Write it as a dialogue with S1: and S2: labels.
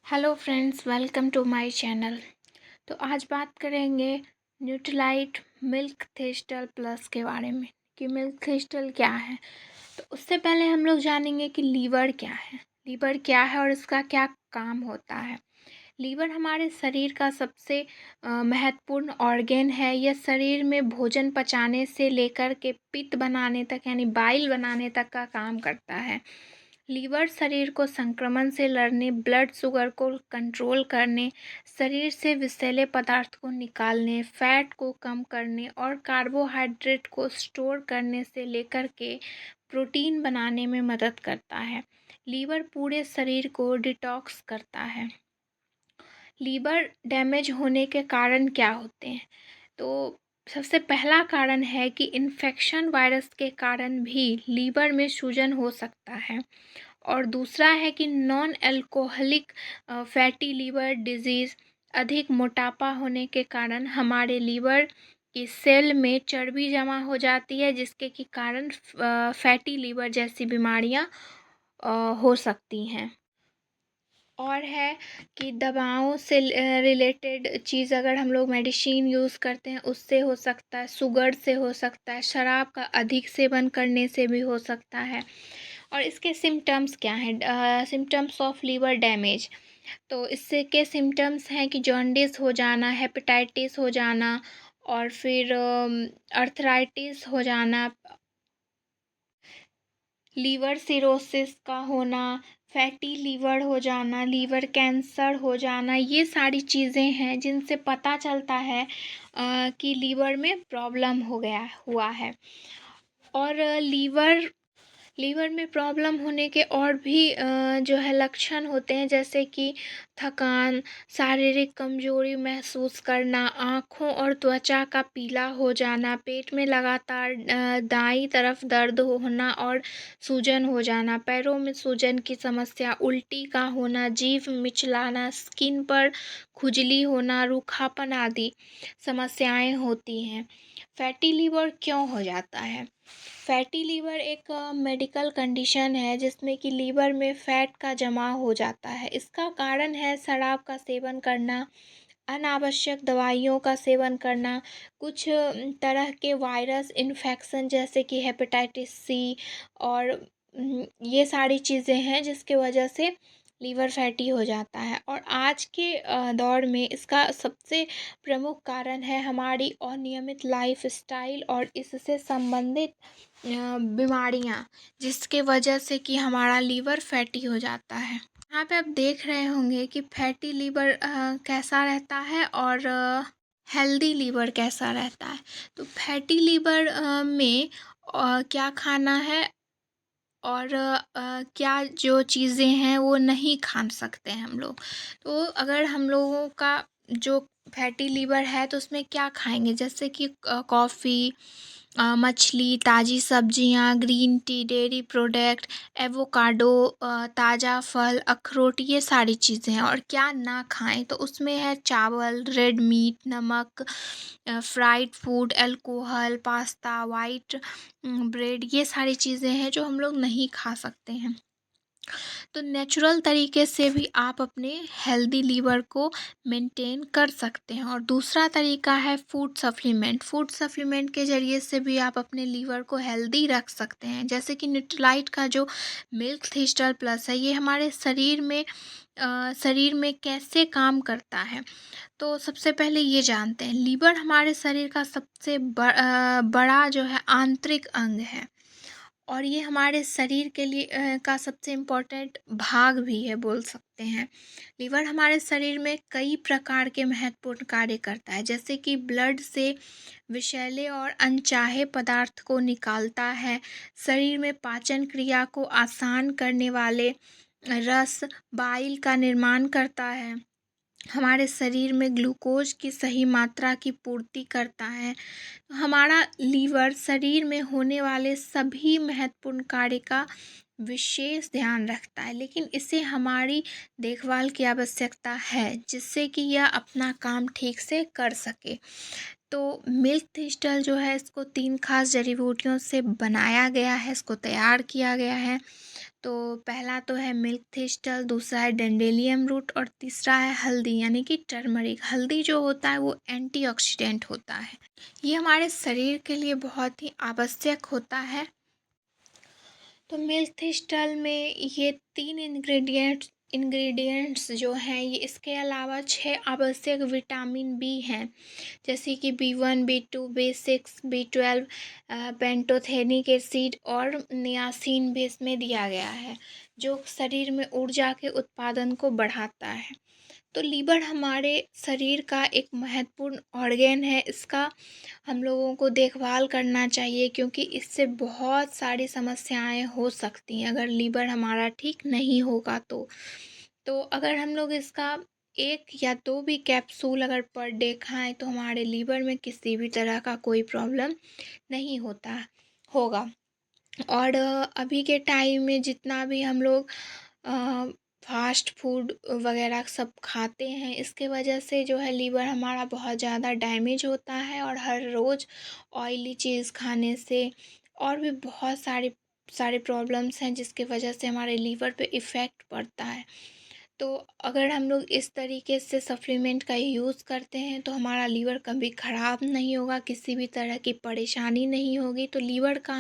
S1: Hello friends, welcome to my channel. तो आज बात करेंगे न्यूट्रीलाइट मिल्क थिस्टल प्लस के बारे में कि मिल्क थिस्टल क्या है। तो उससे पहले हम लोग जानेंगे कि लीवर क्या है। लीवर क्या है और इसका क्या काम होता है। लीवर हमारे शरीर का सबसे महत्वपूर्ण ऑर्गेन है। यह शरीर में भोजन पचाने से लेकर के पित्त बनाने तक यानी बाइल बनाने तक का काम करता है। लीवर शरीर को संक्रमण से लड़ने, ब्लड शुगर को कंट्रोल करने, शरीर से विषैले पदार्थ को निकालने, फैट को कम करने और कार्बोहाइड्रेट को स्टोर करने से लेकर के प्रोटीन बनाने में मदद करता है। लीवर पूरे शरीर को डिटॉक्स करता है। लीवर डैमेज होने के कारण क्या होते हैं? तो सबसे पहला कारण है कि इन्फेक्शन वायरस के कारण भी लीवर में सूजन हो सकता है। और दूसरा है कि non alcoholic fatty liver disease, अधिक मोटापा होने के कारण हमारे लीवर की सेल में चर्बी जमा हो जाती है, जिसके के कारण फैटी लीवर जैसी बीमारियां हो सकती हैं। और है कि दवाओं से रिलेटेड चीज़, अगर हम लोग मेडिसिन यूज़ करते हैं उससे हो सकता है, शुगर से हो सकता है, शराब का अधिक सेवन करने से भी हो सकता है। और इसके सिम्टम्स क्या हैं? Symptoms of liver damage. तो इससे के सिम्टम्स हैं कि जॉन्डिस हो जाना, हेपेटाइटिस हो जाना और फिर अर्थराइटिस हो जाना, लीवर सिरोसिस का होना, फैटी लीवर हो जाना, लीवर कैंसर हो जाना, ये सारी चीज़ें हैं जिनसे पता चलता है कि लीवर में प्रॉब्लम हो गया हुआ है। और लीवर में प्रॉब्लम होने के और भी जो है लक्षण होते हैं, जैसे कि थकान, शारीरिक कमजोरी महसूस करना, आँखों और त्वचा का पीला हो जाना, पेट में लगातार दाईं तरफ दर्द होना और सूजन हो जाना, पैरों में सूजन की समस्या, उल्टी का होना, जीभ मिचलाना, स्किन पर खुजली होना, रूखापन आदि समस्याएं होती हैं। फैटी लीवर क्यों हो जाता है? फैटी लीवर एक मेडिकल कंडीशन है जिसमें कि लीवर में फैट का जमा हो जाता है। इसका कारण है शराब का सेवन करना, अनावश्यक दवाइयों का सेवन करना, कुछ तरह के वायरस इन्फेक्शन जैसे कि हेपेटाइटिस सी और ये सारी चीज़ें हैं जिसके वजह से लीवर फैटी हो जाता है। और आज के दौर में इसका सबसे प्रमुख कारण है हमारी अनियमित लाइफस्टाइल और इससे संबंधित बीमारियां, जिसके वजह से कि हमारा लीवर फैटी हो जाता है। यहाँ पे आप देख रहे होंगे कि फैटी लीवर कैसा रहता है और हेल्दी लीवर कैसा रहता है। तो फैटी लीवर में क्या खाना है और क्या जो चीज़ें हैं वो नहीं खा सकते हैं हम लोग। तो अगर हम लोगों का जो फैटी लीवर है तो उसमें क्या खाएंगे, जैसे कि कॉफ़ी, मछली, ताज़ी सब्जियां, green tea, dairy product, avocado, ताज़ा फल, अखरोट, ये सारी चीज़ें हैं। और क्या ना खाएं तो उसमें है चावल, रेड मीट, नमक, fried food, alcohol, pasta, white bread, ये सारी चीज़ें हैं जो हम लोग नहीं खा सकते हैं। तो नेचुरल तरीके से भी आप अपने हेल्दी लीवर को मेंटेन कर सकते हैं। और दूसरा तरीका है फूड सप्लीमेंट। फूड सप्लीमेंट के ज़रिए से भी आप अपने लीवर को हेल्दी रख सकते हैं, जैसे कि न्यूट्रीलाइट का जो मिल्क थिस्टल प्लस है, ये हमारे शरीर में कैसे काम करता है। तो सबसे पहले ये जानते हैं, लीवर हमारे शरीर का सबसे बड़ा जो है आंतरिक अंग है। और ये हमारे शरीर के लिए का सबसे इम्पोर्टेंट भाग भी है, बोल सकते हैं। लीवर हमारे शरीर में कई प्रकार के महत्वपूर्ण कार्य करता है, जैसे कि ब्लड से विषैले और अनचाहे पदार्थ को निकालता है, शरीर में पाचन क्रिया को आसान करने वाले रस बाइल का निर्माण करता है, हमारे शरीर में ग्लूकोज की सही मात्रा की पूर्ति करता है। हमारा लीवर शरीर में होने वाले सभी महत्वपूर्ण कार्य का विशेष ध्यान रखता है, लेकिन इसे हमारी देखभाल की आवश्यकता है जिससे कि यह अपना काम ठीक से कर सके। तो मिल्क थिस्टल जो है, इसको 3 खास जड़ी बूटियों से बनाया गया है, इसको तैयार किया गया है। तो पहला तो है मिल्क थिस्टल, दूसरा है डेंडेलियम रूट और तीसरा है हल्दी यानी कि टर्मरिक। हल्दी जो होता है वो एंटीऑक्सीडेंट होता है, ये हमारे शरीर के लिए बहुत ही आवश्यक होता है। तो मिल्क थिस्टल में ये 3 इंग्रेडिएंट्स जो हैं, ये इसके अलावा 6 आवश्यक विटामिन बी हैं, जैसे कि B1, B2, B6, B12, pantothenic acid और नियासिन भी इसमें दिया गया है, जो शरीर में ऊर्जा के उत्पादन को बढ़ाता है। तो लीवर हमारे शरीर का एक महत्वपूर्ण ऑर्गेन है, इसका हम लोगों को देखभाल करना चाहिए क्योंकि इससे बहुत सारी समस्याएं हो सकती हैं अगर लीवर हमारा ठीक नहीं होगा तो अगर हम लोग इसका 1 या 2 भी कैप्सूल अगर पर डे खाएं तो हमारे लीवर में किसी भी तरह का कोई प्रॉब्लम नहीं होता होगा। और अभी के टाइम में जितना भी हम लोग फास्ट फूड वगैरह सब खाते हैं, इसके वजह से जो है लीवर हमारा बहुत ज़्यादा डैमेज होता है और हर रोज़ ऑयली चीज़ खाने से और भी बहुत सारी सारे प्रॉब्लम्स हैं जिसके वजह से हमारे लीवर पे इफ़ेक्ट पड़ता है। तो अगर हम लोग इस तरीके से सप्लीमेंट का यूज़ करते हैं तो हमारा लीवर कभी ख़राब नहीं होगा, किसी भी तरह की परेशानी नहीं होगी। तो लीवर का